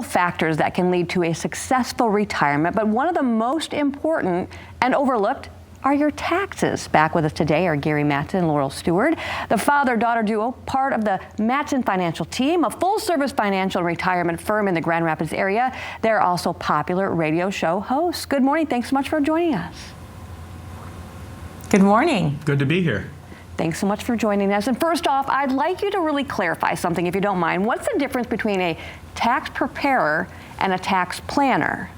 Factors that can lead to a successful retirement, but one of the most important and overlooked are your taxes. Back with us today are Gary Mattson and Laurel Stewart, the father-daughter duo, part of the Mattson financial team, a full-service financial retirement firm in the Grand Rapids area. They're also popular radio show hosts. Good morning. Thanks so much for joining us. Good morning. Good to be here. Thanks so much for joining us. And first off, I'd like you to really clarify something, if you don't mind. What's the difference between a tax preparer and a tax planner?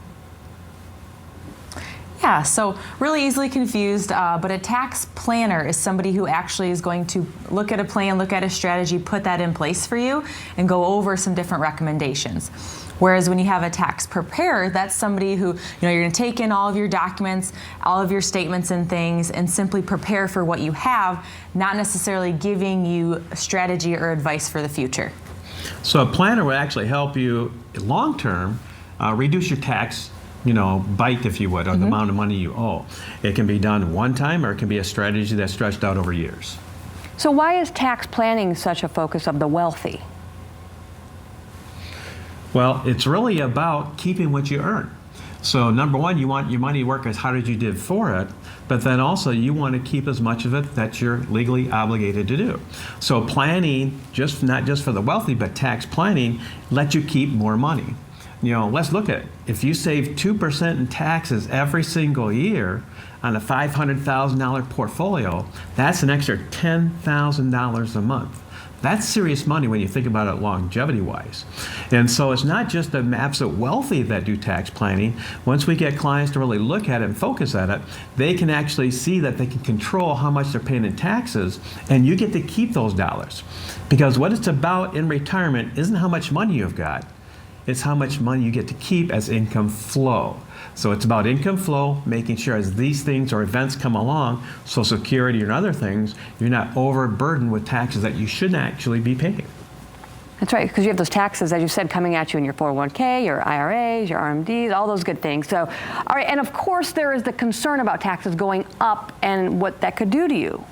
Yeah, so really easily confused, but a tax planner is somebody who actually is going to look at a plan, look at a strategy, put that in place for you, and go over some different recommendations. Whereas when you have a tax preparer, that's somebody who, you're going to take in all of your documents, all of your statements and things, and simply prepare for what you have, not necessarily giving you strategy or advice for the future. So a planner will actually help you long-term reduce your tax bite, if you would, or the amount of money you owe. It can be done one time, or it can be a strategy that's stretched out over years. So why is tax planning such a focus of the wealthy? Well, it's really about keeping what you earn. So number one, you want your money to work as hard as you did for it, but then also you want to keep as much of it that you're legally obligated to do. So planning, not just for the wealthy, but tax planning, lets you keep more money. Let's look at it. If you save 2% in taxes every single year on a $500,000 portfolio, that's an extra $10,000 a month. That's serious money when you think about it longevity-wise. And so it's not just the absolute wealthy that do tax planning. Once we get clients to really look at it and focus at it, they can actually see that they can control how much they're paying in taxes, and you get to keep those dollars. Because what it's about in retirement isn't how much money you've got. It's how much money you get to keep as income flow. So it's about income flow, making sure as these things or events come along, Social Security and other things, you're not overburdened with taxes that you shouldn't actually be paying. That's right, because you have those taxes, as you said, coming at you in your 401k, your IRAs, your RMDs, all those good things. So, all right, and of course there is the concern about taxes going up and what that could do to you.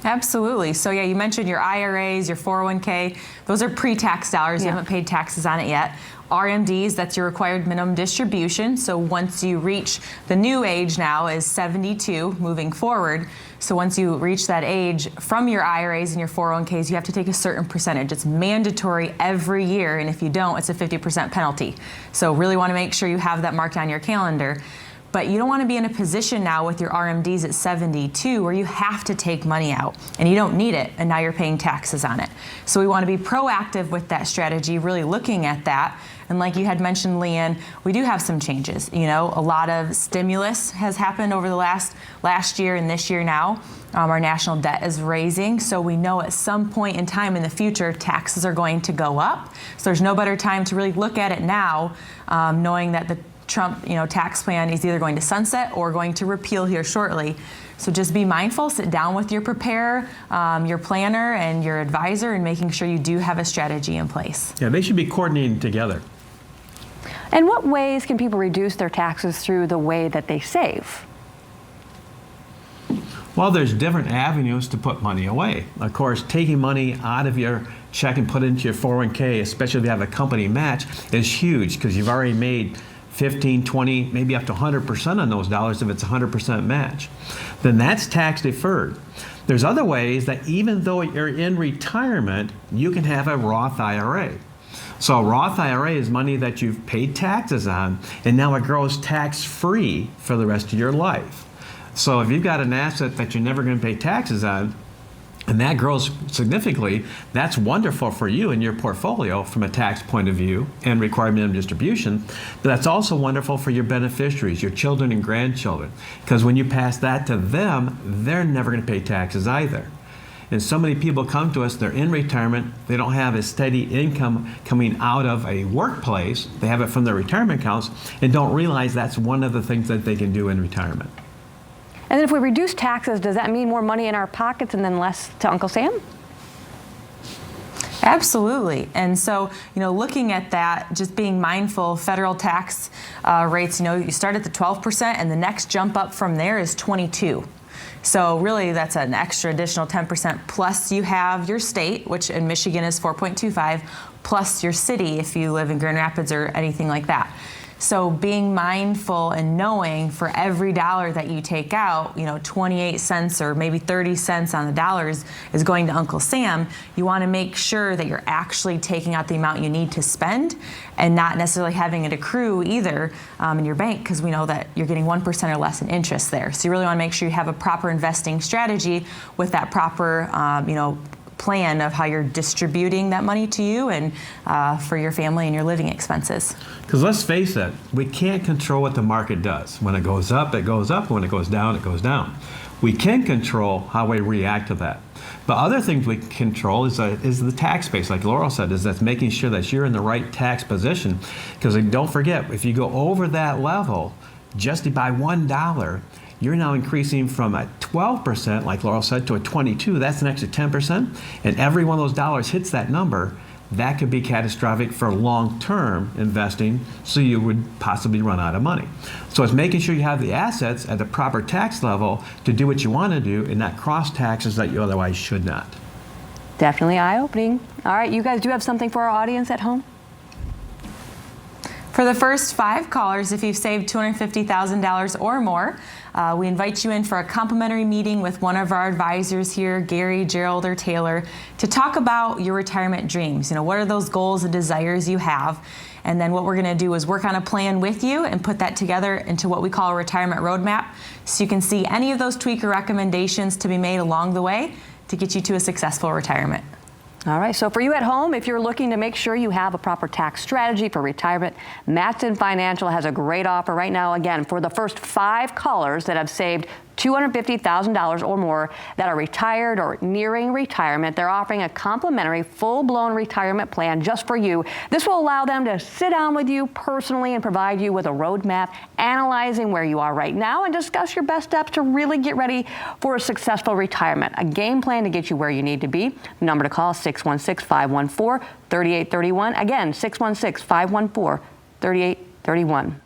Absolutely. So yeah, you mentioned your IRAs, your 401k. Those are pre-tax dollars. You haven't paid taxes on it yet. RMDs, that's your required minimum distribution. So once you reach the new age now is 72 moving forward. So once you reach that age from your IRAs and your 401ks, you have to take a certain percentage. It's mandatory every year. And if you don't, it's a 50% penalty. So really want to make sure you have that marked on your calendar. But you don't want to be in a position now with your RMDs at 72 where you have to take money out and you don't need it and now you're paying taxes on it. So we want to be proactive with that strategy, really looking at that. And like you had mentioned, Leanne, we do have some changes. A lot of stimulus has happened over the last year and this year now. Our national debt is raising, so we know at some point in time in the future, taxes are going to go up. So there's no better time to really look at it now, knowing that the Trump, tax plan is either going to sunset or going to repeal here shortly. So just be mindful, sit down with your preparer, your planner, and your advisor, and making sure you do have a strategy in place. Yeah, they should be coordinating together. And what ways can people reduce their taxes through the way that they save? Well, there's different avenues to put money away. Of course, taking money out of your check and put it into your 401k, especially if you have a company match, is huge because you've already made 15, 20, maybe up to 100% on those dollars if it's 100% match. Then that's tax deferred. There's other ways that even though you're in retirement, you can have a Roth IRA. So a Roth IRA is money that you've paid taxes on, and now it grows tax-free for the rest of your life. So if you've got an asset that you're never going to pay taxes on, and that grows significantly, that's wonderful for you and your portfolio from a tax point of view and required minimum distribution. But that's also wonderful for your beneficiaries, your children and grandchildren. Because when you pass that to them, they're never going to pay taxes either. And so many people come to us, they're in retirement, they don't have a steady income coming out of a workplace, they have it from their retirement accounts, and don't realize that's one of the things that they can do in retirement. And then if we reduce taxes, does that mean more money in our pockets and then less to Uncle Sam? Absolutely. And so, looking at that, just being mindful, federal tax rates, you start at the 12% and the next jump up from there is 22%. So really that's an extra additional 10%, plus you have your state, which in Michigan is 4.25, plus your city if you live in Grand Rapids or anything like that. So being mindful and knowing for every dollar that you take out, 28 cents or maybe 30 cents on the dollars is going to Uncle Sam, you want to make sure that you're actually taking out the amount you need to spend and not necessarily having it accrue either in your bank, because we know that you're getting 1% or less in interest there. So you really want to make sure you have a proper investing strategy with that proper, plan of how you're distributing that money to you and for your family and your living expenses. Because let's face it, we can't control what the market does. When it goes up, it goes up. When it goes down, it goes down. We can control how we react to that. But other things we can control is the tax base, like Laurel said, is that's making sure that you're in the right tax position. Because don't forget, if you go over that level, just by $1, you're now increasing from a 12%, like Laurel said, to a 22%. That's an extra 10%. And every one of those dollars hits that number, that could be catastrophic for long-term investing, so you would possibly run out of money. So it's making sure you have the assets at the proper tax level to do what you want to do and not cross taxes that you otherwise should not. Definitely eye-opening. All right, you guys do have something for our audience at home? For the first 5 callers, if you've saved $250,000 or more, we invite you in for a complimentary meeting with one of our advisors here, Gary, Gerald, or Taylor, to talk about your retirement dreams. What are those goals and desires you have? And then what we're going to do is work on a plan with you and put that together into what we call a retirement roadmap, so you can see any of those tweak or recommendations to be made along the way to get you to a successful retirement. All right, so for you at home, if you're looking to make sure you have a proper tax strategy for retirement, Mattson Financial has a great offer right now. Again, for the first 5 callers that have saved $250,000 or more that are retired or nearing retirement, they're offering a complimentary full-blown retirement plan just for you. This will allow them to sit down with you personally and provide you with a roadmap analyzing where you are right now and discuss your best steps to really get ready for a successful retirement. A game plan to get you where you need to be. The number to call is 616-514-3831. Again, 616-514-3831.